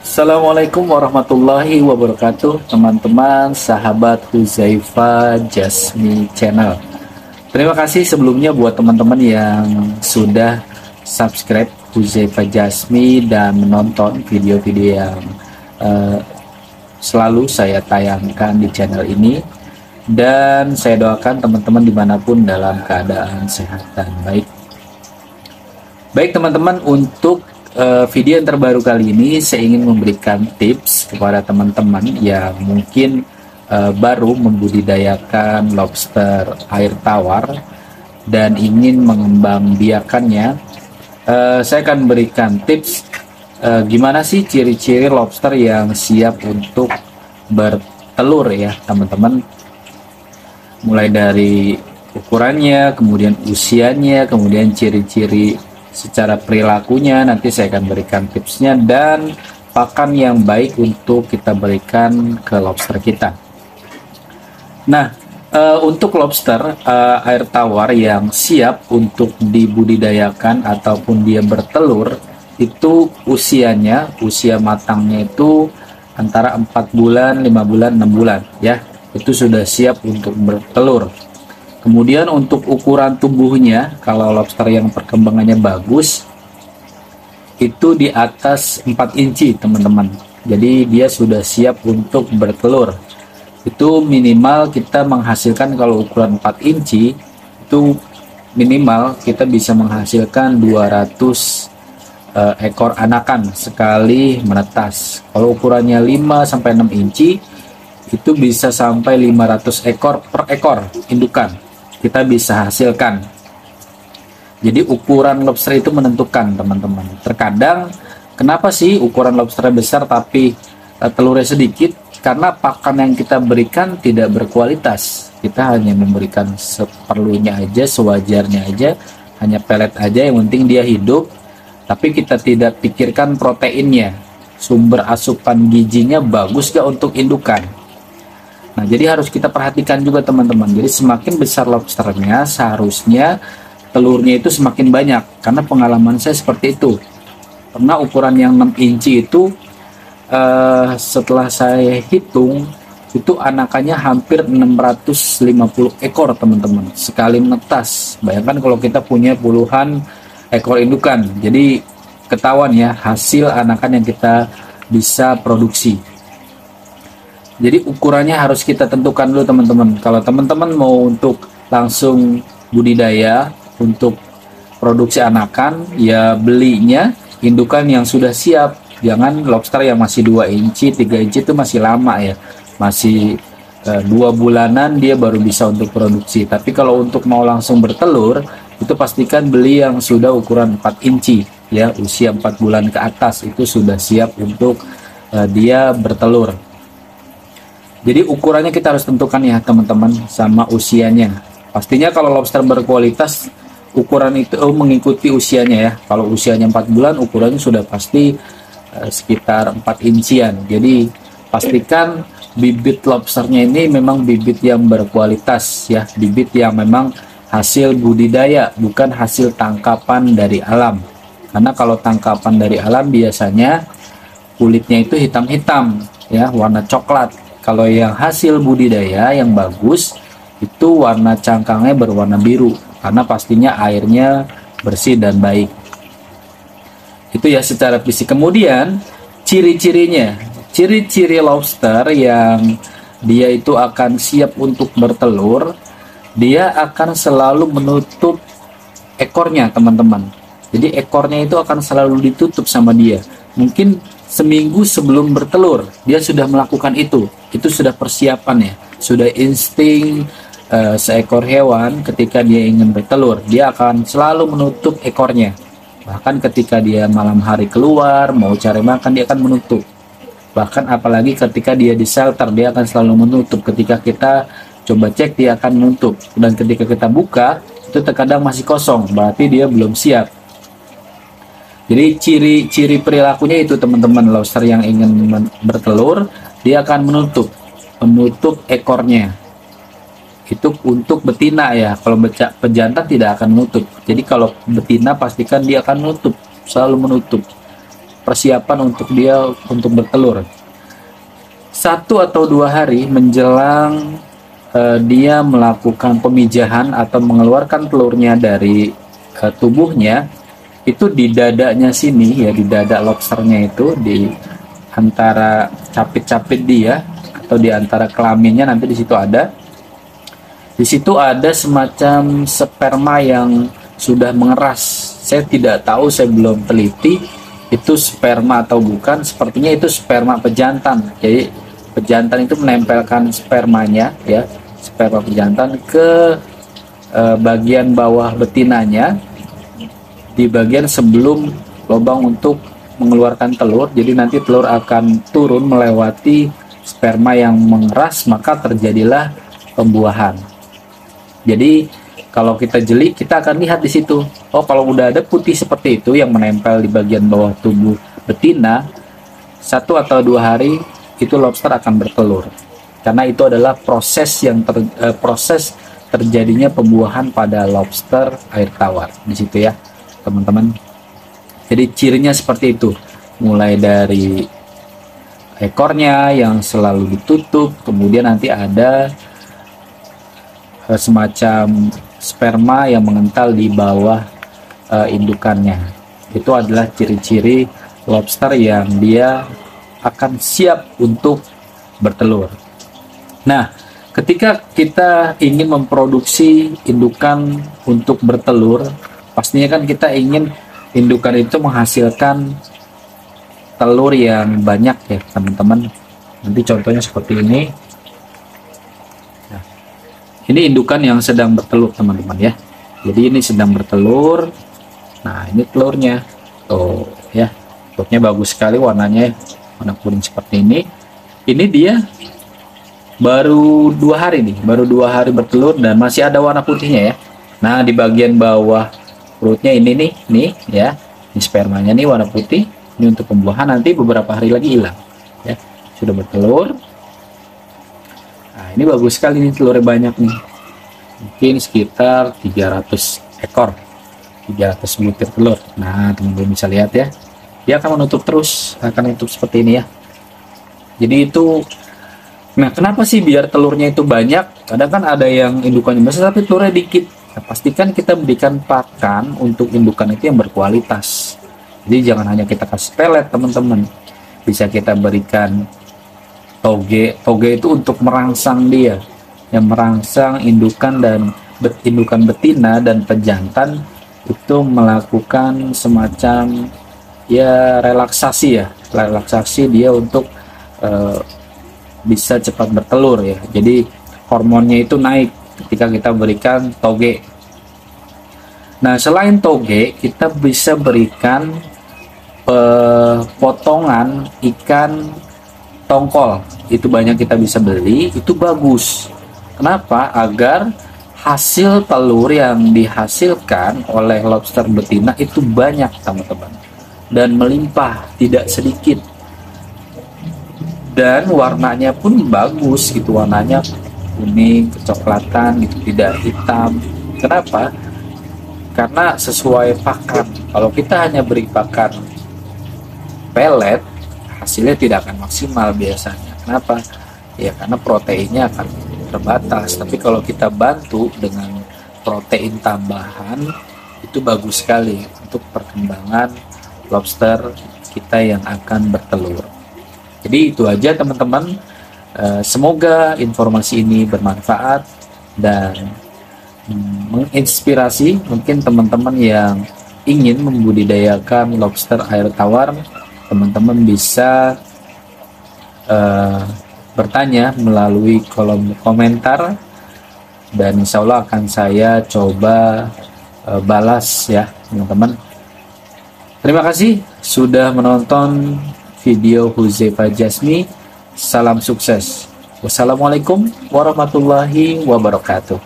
Assalamualaikum warahmatullahi wabarakatuh, teman-teman sahabat Huzaifa Jasmi Channel. Terima kasih sebelumnya buat teman-teman yang sudah subscribe Huzaifa Jasmi dan menonton video-video yang selalu saya tayangkan di channel ini. Dan saya doakan teman-teman dimanapun dalam keadaan sehat dan baik. Baik teman-teman, untuk video yang terbaru kali ini saya ingin memberikan tips kepada teman-teman yang mungkin baru membudidayakan lobster air tawar dan ingin mengembangbiakannya. Saya akan berikan tips gimana sih ciri-ciri lobster yang siap untuk bertelur ya teman-teman. Mulai dari ukurannya, kemudian usianya, kemudian ciri-ciri secara perilakunya, nanti saya akan berikan tipsnya, dan pakan yang baik untuk kita berikan ke lobster kita. Nah, untuk lobster air tawar yang siap untuk dibudidayakan ataupun dia bertelur, itu usia matangnya itu antara 4 bulan, 5 bulan, 6 bulan ya. Itu sudah siap untuk bertelur. Kemudian untuk ukuran tubuhnya, kalau lobster yang perkembangannya bagus, itu di atas 4 inci teman-teman. Jadi dia sudah siap untuk bertelur. Itu minimal kita menghasilkan, kalau ukuran 4 inci, itu minimal kita bisa menghasilkan 200 ekor anakan sekali menetas. Kalau ukurannya 5-6 inci, itu bisa sampai 500 ekor per ekor indukan kita bisa hasilkan. Jadi ukuran lobster itu menentukan teman-teman. Terkadang kenapa sih ukuran lobster besar tapi telurnya sedikit? Karena pakan yang kita berikan tidak berkualitas. Kita hanya memberikan seperlunya aja, sewajarnya aja, hanya pelet aja, yang penting dia hidup. Tapi kita tidak pikirkan proteinnya, sumber asupan gizinya bagus gak untuk indukan. Nah, jadi harus kita perhatikan juga teman-teman. Jadi semakin besar lobsternya, seharusnya telurnya itu semakin banyak. Karena pengalaman saya seperti itu. Pernah ukuran yang 6 inci itu, setelah saya hitung, itu anakannya hampir 650 ekor teman-teman. Sekali menetas. Bayangkan kalau kita punya puluhan ekor indukan. Jadi ketahuan ya hasil anakan yang kita bisa produksi. Jadi ukurannya harus kita tentukan dulu teman-teman. Kalau teman-teman mau untuk langsung budidaya untuk produksi anakan, ya belinya indukan yang sudah siap. Jangan lobster yang masih 2 inci, 3 inci itu masih lama ya. Masih 2 bulanan dia baru bisa untuk produksi. Tapi kalau untuk mau langsung bertelur, itu pastikan beli yang sudah ukuran 4 inci ya, usia 4 bulan ke atas, itu sudah siap untuk dia bertelur. Jadi ukurannya kita harus tentukan ya teman-teman, sama usianya. Pastinya kalau lobster berkualitas, ukuran itu mengikuti usianya ya. Kalau usianya 4 bulan, ukurannya sudah pasti sekitar 4 incian. Jadi pastikan bibit lobsternya ini memang bibit yang berkualitas ya, bibit yang memang hasil budidaya, bukan hasil tangkapan dari alam. Karena kalau tangkapan dari alam biasanya kulitnya itu hitam-hitam ya, warna coklat. Kalau yang hasil budidaya yang bagus, itu warna cangkangnya berwarna biru, karena pastinya airnya bersih dan baik. Itu ya secara fisik. Kemudian ciri-cirinya, ciri-ciri lobster yang dia itu akan siap untuk bertelur, dia akan selalu menutup ekornya teman-teman. Jadi ekornya itu akan selalu ditutup sama dia. Mungkin seminggu sebelum bertelur dia sudah melakukan itu sudah persiapan ya, sudah insting. Seekor hewan ketika dia ingin bertelur, dia akan selalu menutup ekornya. Bahkan ketika dia malam hari keluar mau cari makan, dia akan menutup. Bahkan apalagi ketika dia di shelter, dia akan selalu menutup. Ketika kita coba cek, dia akan menutup. Dan ketika kita buka, itu terkadang masih kosong, berarti dia belum siap. Jadi ciri-ciri perilakunya itu teman-teman, lobster yang ingin bertelur, dia akan menutup ekornya. Itu untuk betina ya. Kalau pejantan tidak akan menutup. Jadi kalau betina pastikan dia akan menutup menutup persiapan untuk dia untuk bertelur. 1 atau 2 hari menjelang dia melakukan pemijahan atau mengeluarkan telurnya dari tubuhnya, itu di dadanya sini ya, di dada lobsternya itu, di antara capit-capit dia atau di antara kelaminnya, nanti di situ ada semacam sperma yang sudah mengeras. Saya tidak tahu, saya belum teliti itu sperma atau bukan. Sepertinya itu sperma pejantan. Jadi pejantan itu menempelkan spermanya ya, sperma pejantan ke bagian bawah betinanya, di bagian sebelum lubang untuk mengeluarkan telur. Jadi nanti telur akan turun melewati sperma yang mengeras, maka terjadilah pembuahan. Jadi kalau kita jeli, kita akan lihat di situ. Oh, kalau udah ada putih seperti itu yang menempel di bagian bawah tubuh betina, 1 atau 2 hari itu lobster akan bertelur. Karena itu adalah proses proses terjadinya pembuahan pada lobster air tawar di situ ya, teman-teman. Jadi cirinya seperti itu, mulai dari ekornya yang selalu ditutup, kemudian nanti ada semacam sperma yang mengental di bawah indukannya. Itu adalah ciri-ciri lobster yang dia akan siap untuk bertelur. Nah, ketika kita ingin memproduksi indukan untuk bertelur, pastinya kan kita ingin indukan itu menghasilkan telur yang banyak ya, teman-teman. Nanti contohnya seperti ini. Nah, ini indukan yang sedang bertelur, teman-teman ya. Jadi ini sedang bertelur. Nah, ini telurnya. Tuh ya. Telurnya bagus sekali warnanya, warna kuning seperti ini. Ini dia baru 2 hari nih, baru 2 hari bertelur dan masih ada warna putihnya ya. Nah, di bagian bawah perutnya ini nih ya, ini spermanya nih warna putih. Ini untuk pembuahan, nanti beberapa hari lagi hilang ya. Sudah bertelur. Nah, ini bagus sekali nih, telurnya banyak nih, mungkin sekitar 300 ekor, 300 butir telur. Nah, teman-teman bisa lihat ya, dia akan menutup terus, akan menutup seperti ini ya. Jadi itu, nah kenapa sih biar telurnya itu banyak? Kadang kan ada yang indukannya besar tapi telurnya dikit. Nah, pastikan kita berikan pakan untuk indukan itu yang berkualitas. Jadi jangan hanya kita kasih pelet, teman-teman. Bisa kita berikan toge. Toge itu untuk merangsang dia, yang merangsang indukan dan indukan betina dan pejantan itu melakukan semacam ya relaksasi ya, relaksasi dia untuk bisa cepat bertelur ya. Jadi hormonnya itu naik ketika kita berikan toge. Nah, selain toge, kita bisa berikan potongan ikan tongkol. Itu banyak kita bisa beli, itu bagus. Kenapa? Agar hasil telur yang dihasilkan oleh lobster betina itu banyak, teman-teman, dan melimpah, tidak sedikit. Dan warnanya pun bagus gitu, warnanya kuning kecoklatan gitu, tidak hitam. Kenapa? Karena sesuai pakan. Kalau kita hanya beri pakan pelet, hasilnya tidak akan maksimal biasanya. Kenapa? Ya karena proteinnya akan terbatas. Tapi kalau kita bantu dengan protein tambahan, itu bagus sekali untuk perkembangan lobster kita yang akan bertelur. Jadi itu aja, teman-teman. Semoga informasi ini bermanfaat dan menginspirasi mungkin teman-teman yang ingin membudidayakan lobster air tawar. Teman-teman bisa bertanya melalui kolom komentar dan insya Allah akan saya coba balas ya, teman-teman. Terima kasih sudah menonton video Huzaifa Jasmi. Salam sukses. Wassalamualaikum warahmatullahi wabarakatuh.